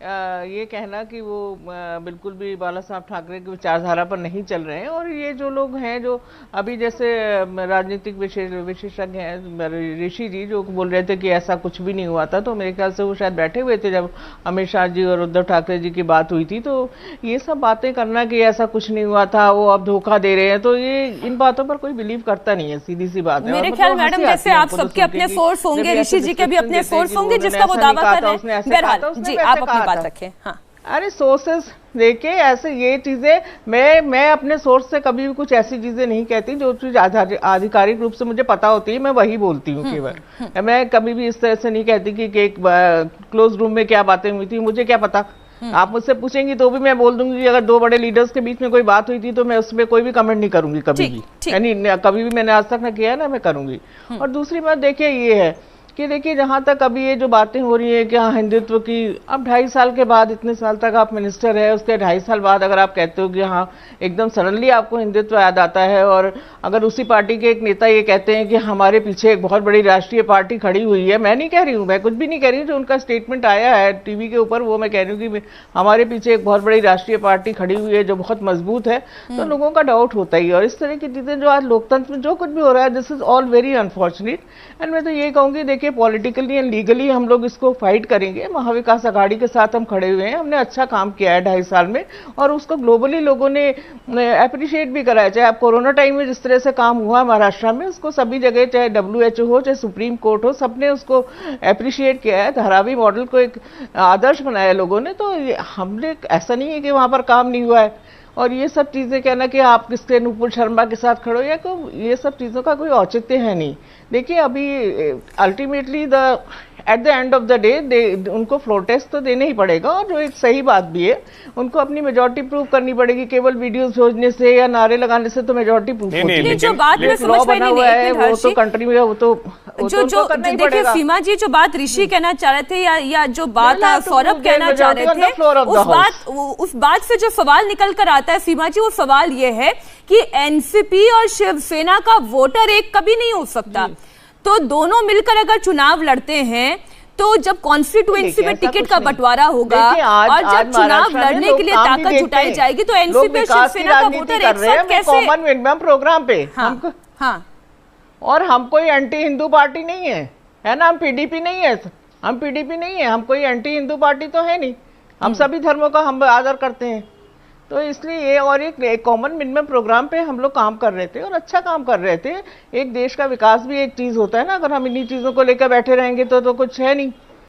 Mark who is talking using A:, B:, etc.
A: ये कहना कि वो बिल्कुल भी बाला साहब ठाकरे की विचारधारा पर नहीं चल रहे हैं, और ये जो लोग हैं जो अभी जैसे राजनीतिक विशेषज्ञ हैं ऋषि जी जो बोल रहे थे कि ऐसा कुछ भी नहीं हुआ था, तो मेरे ख्याल से वो शायद बैठे हुए थे जब अमित शाह जी और उद्धव ठाकरे जी की बात हुई थी। तो ये सब बातें करना कि ऐसा कुछ नहीं हुआ था, वो अब धोखा दे रहे हैं, तो ये इन बातों पर कोई बिलीव करता नहीं है, सीधी सी बात है।
B: मेरे ख्याल मैडम जैसे आप सबके अपने सोर्स होंगे, ऋषि जी के भी अपने सोर्स होंगे जिसका वो दावा कर रहे हैं। बहरहाल जी आप अपनी बात रखें। हाँ,
A: अरे सोर्सेस देखिए, ऐसे ये चीजें मैं अपने सोर्स से कभी भी कुछ ऐसी चीजें नहीं कहती, जो चीज आधिकारिक रूप से मुझे पता होती है मैं वही बोलती हूँ केवल। मैं कभी भी इस तरह से नहीं कहती कि एक क्लोज रूम में क्या बातें हुई थी, मुझे क्या पता। आप मुझसे पूछेंगी तो भी मैं बोल दूंगी कि अगर दो बड़े लीडर्स के बीच में कोई बात हुई थी तो मैं उसमें कोई भी कमेंट नहीं करूंगी कभी भी, यानी कभी भी मैंने आज तक ना किया है ना मैं करूंगी। और दूसरी बात देखिए ये है कि देखिए जहां तक अभी ये जो बातें हो रही है कि हाँ हिंदुत्व की, अब 2.5 साल के बाद, इतने साल तक आप मिनिस्टर है, उसके 2.5 साल बाद अगर आप कहते हो कि हाँ एकदम सडनली आपको हिंदुत्व याद आता है, और अगर उसी पार्टी के एक नेता ये कहते हैं कि हमारे पीछे एक बहुत बड़ी राष्ट्रीय पार्टी खड़ी हुई है, मैं नहीं कह रही हूँ, मैं कुछ भी नहीं कह रही हूँ, जो उनका स्टेटमेंट आया है टीवी के ऊपर वो मैं कह रही हूँ कि हमारे पीछे एक बहुत बड़ी राष्ट्रीय पार्टी खड़ी हुई है जो बहुत मजबूत है, तो लोगों का डाउट होता ही है। और इस तरह की चीजें जो आज लोकतंत्र में जो कुछ भी हो रहा है, this is all very unfortunate. And मैं तो ये कहूंगी देखिए पॉलिटिकली एंड लीगली हम लोग इसको फाइट करेंगे, महाविकास आघाड़ी के साथ हम खड़े हुए हैं, हमने अच्छा काम किया है 2.5 साल में, और उसको ग्लोबली लोगों ने अप्रिशिएट भी करा है। चाहे आप कोरोना टाइम में जिस तरह से काम हुआ महाराष्ट्र में, उसको सभी जगह, चाहे WHO हो चाहे सुप्रीम कोर्ट हो, सबने उसको अप्रिशिएट किया है। धारावी मॉडल को एक आदर्श बनाया लोगों ने, तो हमने ऐसा नहीं है कि वहां पर काम नहीं हुआ है। और ये सब चीजें कहना कि आप किसके नुपुर शर्मा के साथ खड़ो, या को ये सब चीजों का कोई औचित्य है नहीं। देखिए अभी ultimately at the end of the day उनको फ्लोर टेस्ट तो देना ही पड़ेगा, और जो एक सही बात भी है उनको अपनी मेजॉरिटी प्रूव करनी पड़ेगी। केवल वीडियोस भेजने से या नारे लगाने से तो मेजॉरिटी प्रूव होती है।
B: जो बात में समझ में नहीं है
A: वो तो कंट्री में वो तो
B: देखिए सीमा जी जो बात ऋषि कहना चाह रहे थे या जो बात सौरभ कहना चाह रहे थे, उस बात से जो सवाल निकल कर आता है सीमा जी, वो सवाल ये है कि एनसीपी और शिवसेना का वोटर एक कभी नहीं हो सकता, तो दोनों मिलकर अगर चुनाव लड़ते हैं तो जब कॉन्स्टिट्यूएंसी में टिकट का बंटवारा होगा और जब चुनाव लड़ने के लिए ताकत जुटाई जाएगी तो एनसीपी और शिवसेना का वोटर एक साथ कैसे
A: कॉमन मिनिमम प्रोग्राम पे। हाँ, और हम कोई एंटी हिंदू पार्टी नहीं है ना, हम पीडीपी नहीं है, हम कोई एंटी हिंदू पार्टी तो है नहीं, हम सभी धर्मों का हम आदर करते हैं। तो इसलिए ये और एक कॉमन मिनिमम प्रोग्राम पे हम लोग काम कर रहे थे और अच्छा काम कर रहे थे। एक देश का विकास भी एक चीज होता है ना, अगर हम इन्हीं चीजों को लेकर बैठे रहेंगे तो कुछ है नहीं।